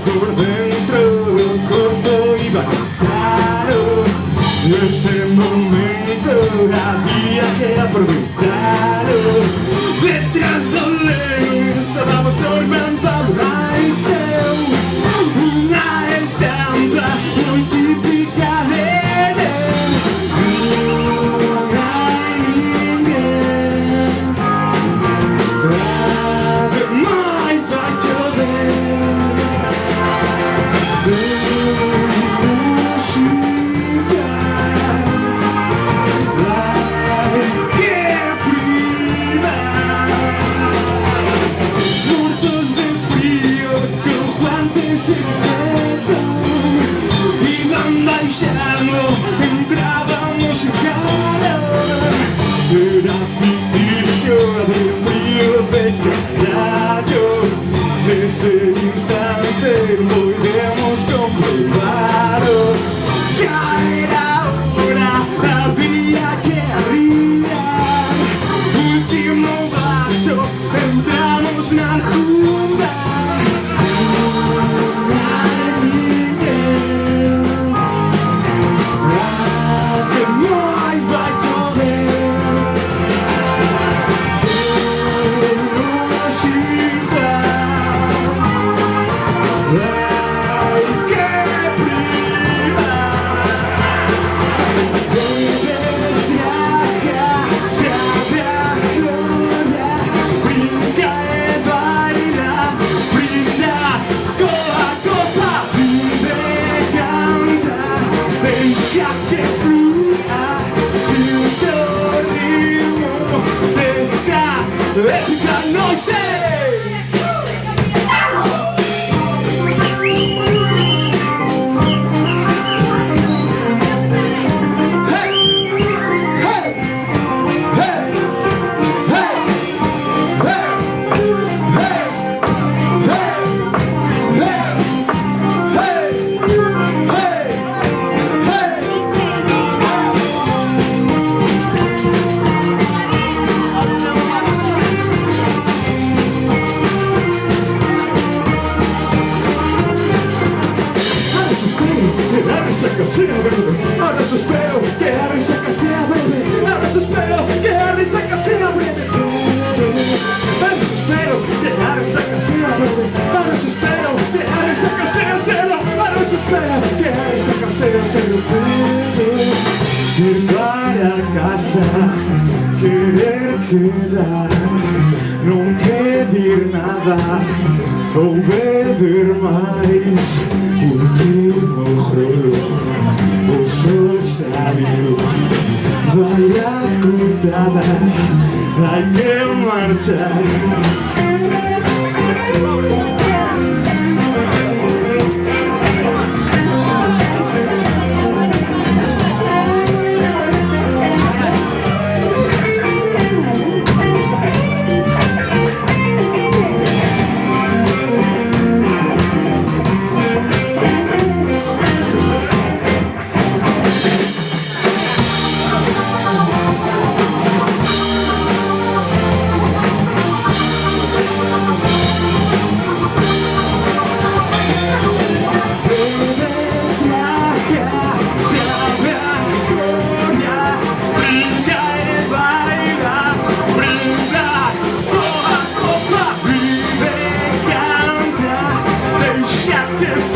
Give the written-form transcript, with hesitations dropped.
por dentro, como iba claro. Ese momento había que aprovecharlo. Detrás del león estábamos formando a una estampa muy típica de entrábamos en calor. Era inicio de frío de rayo. Ese instante podemos comprobarlo. Ya era hora, había que arriar. Último vaso, entramos en la junta. Épica noite! Ahora espero que la resaca sea breve. Ahora espero que la resaca sea breve. Ahora espero que la resaca sea breve. Ahora espero que la resaca sea cero. Ahora espero que la resaca sea cero. Ir para casa, querer quedar, no pedir nada ou beber mais. Último juego, o sol salió. Vaya putada, hay que marchar. Yeah.